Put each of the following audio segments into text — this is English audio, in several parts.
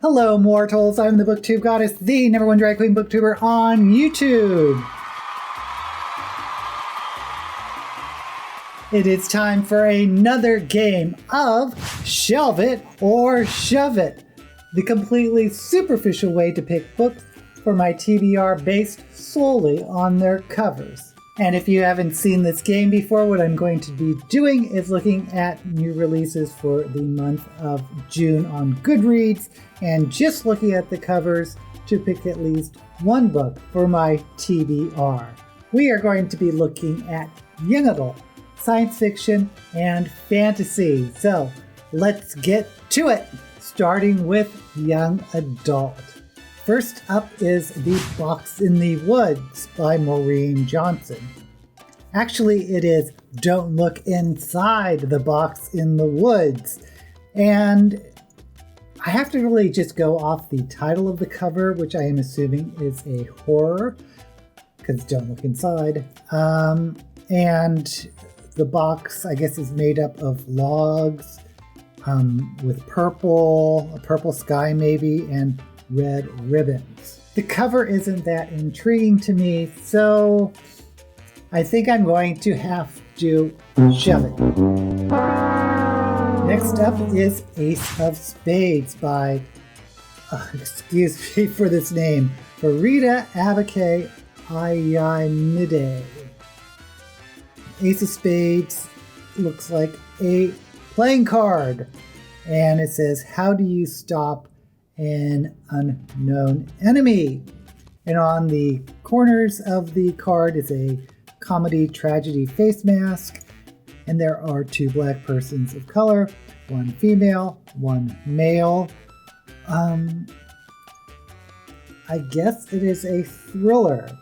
Hello, mortals. I'm the booktube goddess, the #1 drag queen booktuber on YouTube. It is time for another game of Shelve It or Shove It, the completely superficial way to pick books for my TBR based solely on their covers. And if you haven't seen this game before, what I'm going to be doing is looking at new releases for the month of June on Goodreads and just looking at the covers to pick at least one book for my TBR. We are going to be looking at young adult, science fiction, and fantasy. So let's get to it, starting with young adult. First up is The Box in the Woods by Maureen Johnson. Actually, it is Don't Look Inside the Box in the Woods. And I have to really just go off the title of the cover, which I am assuming is a horror, because don't look inside. And the box, I guess, is made up of logs with a purple sky maybe, and red ribbons. The cover isn't that intriguing to me, so I think I'm going to have to shove it. Next up is Ace of Spades by, excuse me for this name, Farida Abake Ayamide. Ace of Spades looks like a playing card, and it says, how do you stop an unknown enemy? And on the corners of the card is a comedy tragedy face mask, and there are two black persons of color, one female, one male. I guess it is a thriller.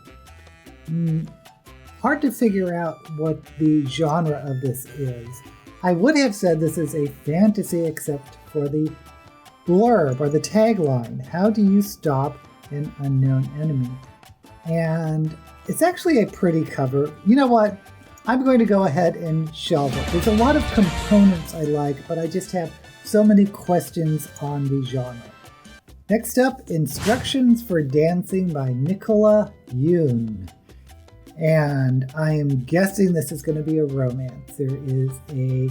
Hard to figure out what the genre of this is. I would have said this is a fantasy except for the blurb or the tagline, how do you stop an unknown enemy? And it's actually a pretty cover. You know what? I'm going to go ahead and shelve it. There's a lot of components I like, but I just have so many questions on the genre. Next up, Instructions for Dancing by Nicola Yoon. And I am guessing this is going to be a romance. There is a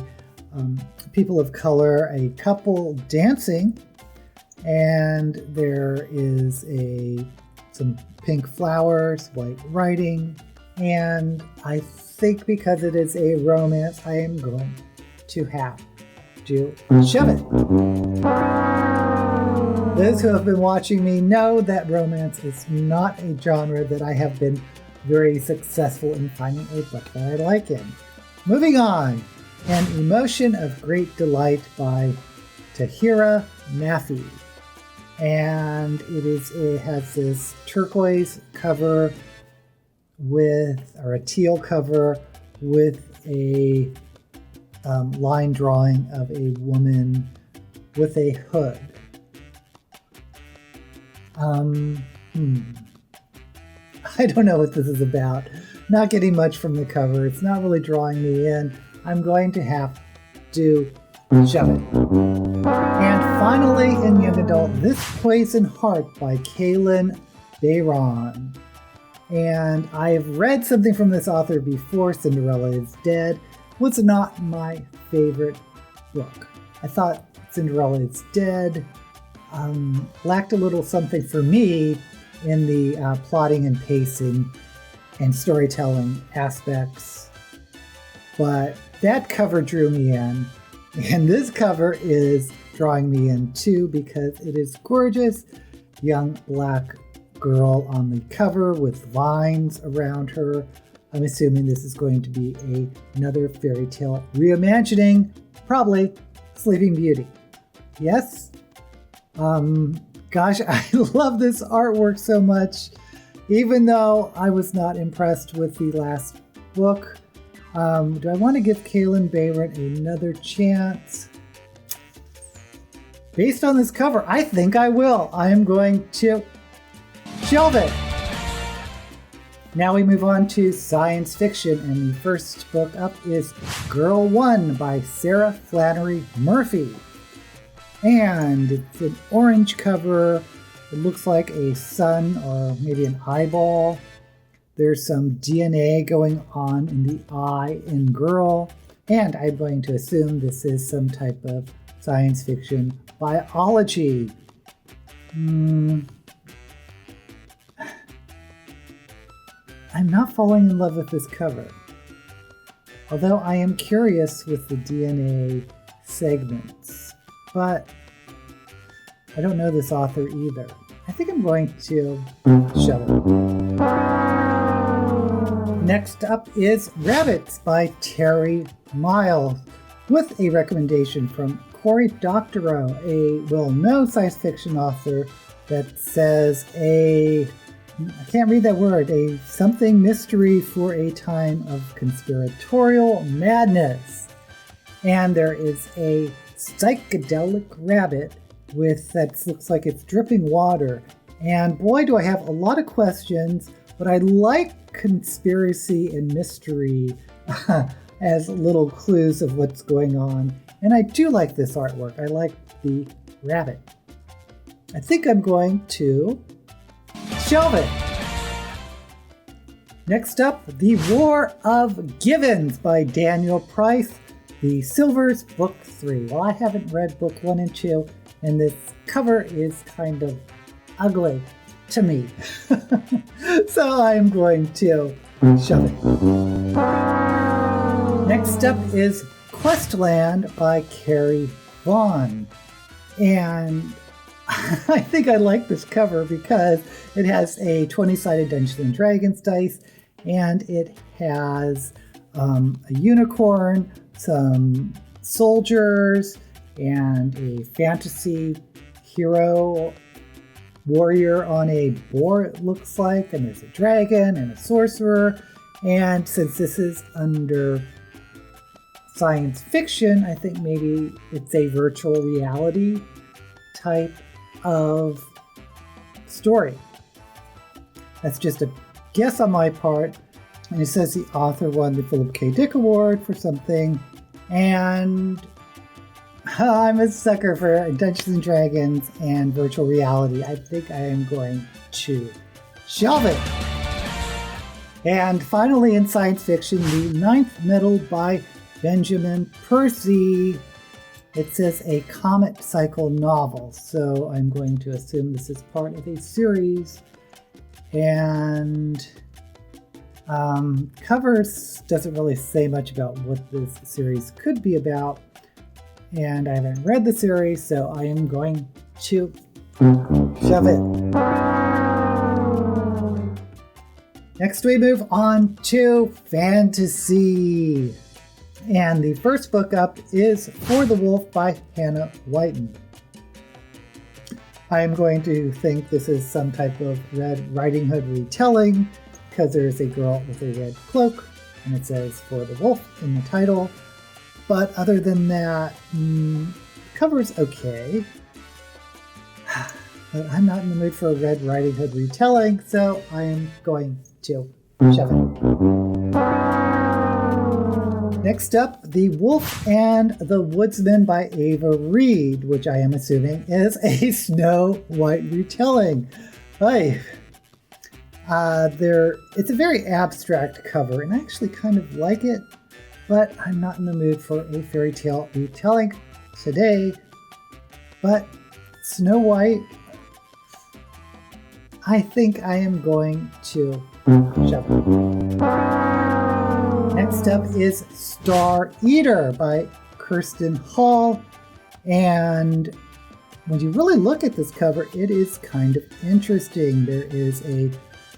people of color, a couple dancing, and there is some pink flowers, white writing, and I think because it is a romance, I am going to have to shove it. Those who have been watching me know that romance is not a genre that I have been very successful in finding a book that I like in. Moving on, An Emotion of Great Delight by Tahira Mafi. And it has this turquoise cover or a teal cover with a line drawing of a woman with a hood. I don't know what this is about. Not getting much from the cover. It's not really drawing me in. I'm going to have to shove it. And finally, in young adult, This Poison Heart by Kaylin Bayron. And I've read something from this author before. Cinderella is Dead was not my favorite book. I thought Cinderella is Dead lacked a little something for me in the plotting and pacing and storytelling aspects. But that cover drew me in. And this cover is drawing me in too because it is gorgeous. Young black girl on the cover with vines around her. I'm assuming this is going to be another fairy tale reimagining, probably Sleeping Beauty. Yes? Gosh, I love this artwork so much. Even though I was not impressed with the last book, do I want to give Kaylin Bayron another chance? Based on this cover, I think I will. I am going to shelve it. Now we move on to science fiction, and the first book up is Girl One by Sarah Flannery Murphy. And it's an orange cover. It looks like a sun or maybe an eyeball. There's some DNA going on in the eye in girl. And I'm going to assume this is some type of science fiction biology. I'm not falling in love with this cover. Although I am curious with the DNA segments. But I don't know this author either. I think I'm going to shove it. Next up is Rabbits by Terry Miles, with a recommendation from Cory Doctorow, a well-known science fiction author that says I can't read that word, a something mystery for a time of conspiratorial madness. And there is a psychedelic rabbit that looks like it's dripping water. And boy, do I have a lot of questions, but I like conspiracy and mystery as little clues of what's going on. And I do like this artwork. I like the rabbit. I think I'm going to shelve it. Next up, The War of Givens by Daniel Price, The Silvers, Book 3. Well, I haven't read Book 1 and 2, and this cover is kind of ugly to me. So I'm going to shove it. Next up is Questland by Carrie Vaughn. And I think I like this cover because it has a 20-sided Dungeons & Dragons dice, and it has a unicorn, some soldiers, and a fantasy hero warrior on a boar, it looks like, and there's a dragon and a sorcerer. And since this is under science fiction, I think maybe it's a virtual reality type of story. That's just a guess on my part. And it says the author won the Philip K. Dick Award for something. And I'm a sucker for Dungeons and Dragons and virtual reality. I think I am going to shelve it. And finally, in science fiction, The Ninth Metal by Benjamin Percy. It says a comet cycle novel, so I'm going to assume this is part of a series. And covers doesn't really say much about what this series could be about. And I haven't read the series, so I am going to shove it. Next we move on to fantasy. And the first book up is For the Wolf by Hannah Whiten. I am going to think this is some type of Red Riding Hood retelling, because there is a girl with a red cloak, and it says For the Wolf in the title. But other than that, the cover's okay. But I'm not in the mood for a Red Riding Hood retelling, so I am going to shove it. Next up, The Wolf and the Woodsman by Ava Reed, which I am assuming is a Snow White retelling. It's a very abstract cover, and I actually kind of like it, but I'm not in the mood for a fairy tale retelling today. But Snow White, I think I am going to shove it. Next up is Star Eater by Kirsten Hall. And when you really look at this cover, it is kind of interesting. There is a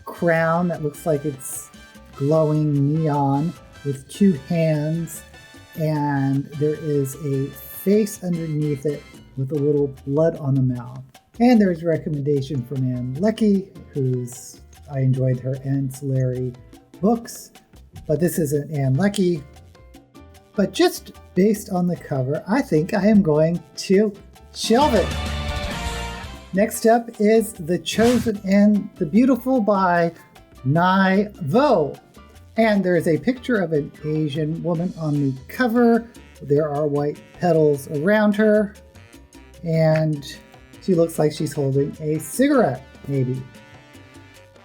crown that looks like it's glowing neon with two hands, and there is a face underneath it with a little blood on the mouth. And there's a recommendation from Ann Leckie, I enjoyed her ancillary books. But this isn't Ann Leckie. But just based on the cover, I think I am going to shelve it. Next up is The Chosen and the Beautiful by Nai Vo. And there is a picture of an Asian woman on the cover. There are white petals around her. And she looks like she's holding a cigarette, maybe.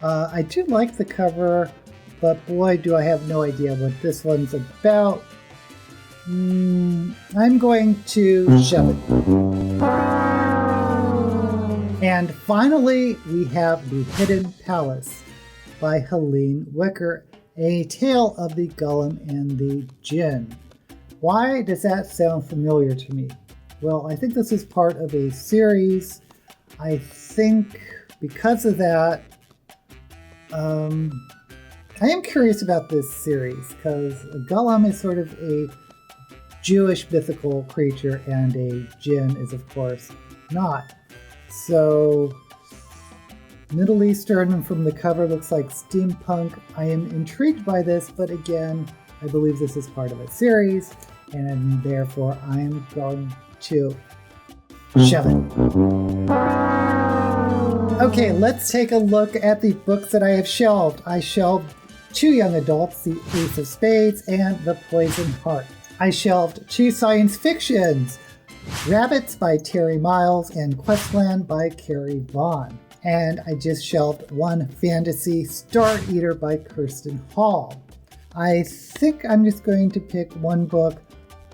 I do like the cover, but boy, do I have no idea what this one's about. I'm going to shove it. And finally, we have The Hidden Palace by Helene Wicker, a tale of the Golem and the Djinn. Why does that sound familiar to me? Well, I think this is part of a series. I think because of that, I am curious about this series because a golem is sort of a Jewish mythical creature and a djinn is of course not. So Middle Eastern, and from the cover looks like steampunk. I am intrigued by this, but again, I believe this is part of a series, and therefore I'm going to shove it. Okay, let's take a look at the books that I have shelved. I shelved 2 young adults, The Ace of Spades and The Poisoned Heart. I shelved 2 science fictions, Rabbits by Terry Miles and Questland by Carrie Vaughn. And I just shelved 1 fantasy, Star Eater by Kirsten Hall. I think I'm just going to pick 1 book.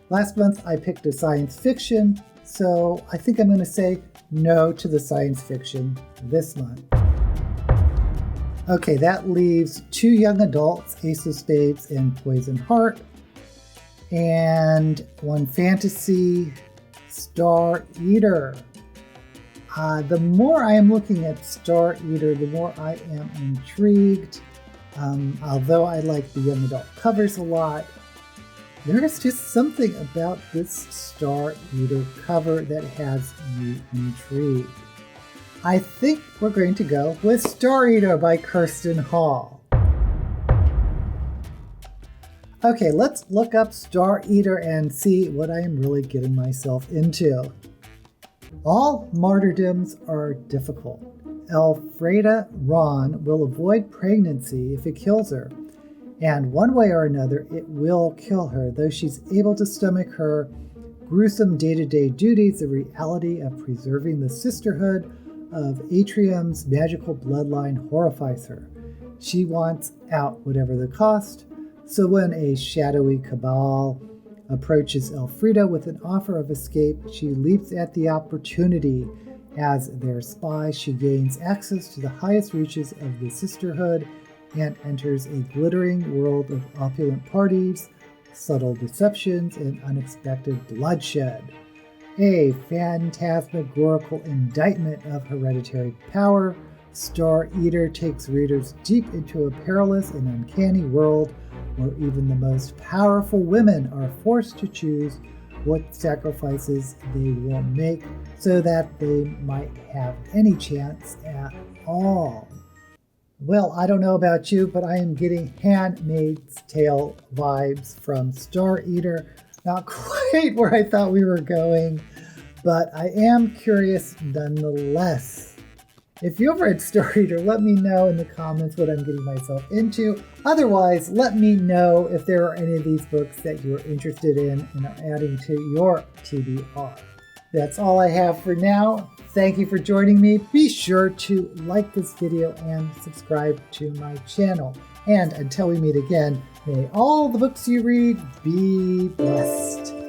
Last month I picked a science fiction, so I think I'm going to say no to the science fiction this month. Okay, that leaves 2 young adults, Ace of Spades and Poisoned Heart, and 1 fantasy, Star Eater. The more I am looking at Star Eater, the more I am intrigued. Although I like the young adult covers a lot, there is just something about this Star Eater cover that has me intrigued. I think we're going to go with Star Eater by Kirsten Hall. Okay, let's look up Star Eater and see what I am really getting myself into. All martyrdoms are difficult. Elfreda Ron will avoid pregnancy if it kills her, and one way or another it will kill her, though she's able to stomach her gruesome day-to-day duties. The reality of preserving the sisterhood of Atrium's magical bloodline horrifies her. She wants out whatever the cost, so when a shadowy cabal approaches Elfreda with an offer of escape, she leaps at the opportunity. As their spy, she gains access to the highest reaches of the sisterhood and enters a glittering world of opulent parties, subtle deceptions, and unexpected bloodshed. A phantasmagorical indictment of hereditary power, Star Eater takes readers deep into a perilous and uncanny world where even the most powerful women are forced to choose what sacrifices they will make so that they might have any chance at all. Well, I don't know about you, but I am getting Handmaid's Tale vibes from Star Eater. Not quite where I thought we were going, but I am curious nonetheless. If you've read Star Eater, let me know in the comments what I'm getting myself into. Otherwise, let me know if there are any of these books that you are interested in and are adding to your TBR. That's all I have for now. Thank you for joining me. Be sure to like this video and subscribe to my channel. And until we meet again, may all the books you read be blessed.